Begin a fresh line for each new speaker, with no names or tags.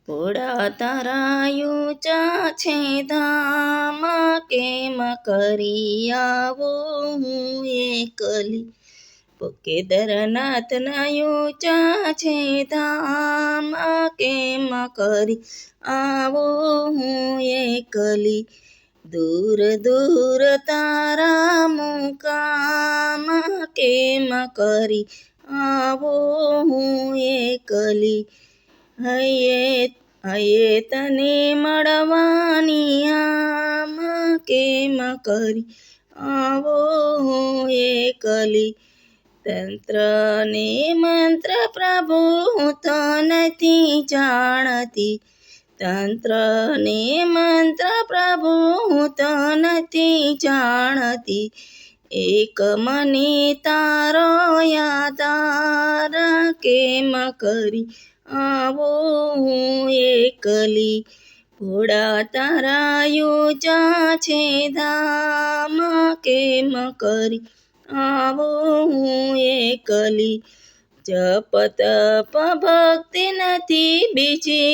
ભોળા તારા ઊંચા છે ધામ, કેમ કરી આવું હું એકલી. કેદારનાથના ઊંચા છે ધામ, કેમ કરી આવું હું એકલી. દૂર દૂર તારા મુકામ, કેમ કરી આવું હું એકલી. હૈયે તને મળવાની આમ, કેમ કરી આવો હું એકલી. તંત્ર ને મંત્ર પ્રભુ હું તો નથી જાણતી, તંત્ર ને મંત્ર પ્રભુ હું તો નથી જાણતી. એક મને તારો આધાર, કેમ કરી આવો હું એકલી. ભોળા તારા ઊંચા છે ધામ, કેમ કરી આવો હું એકલી. જપ તપ ભક્તિ નથી બીજી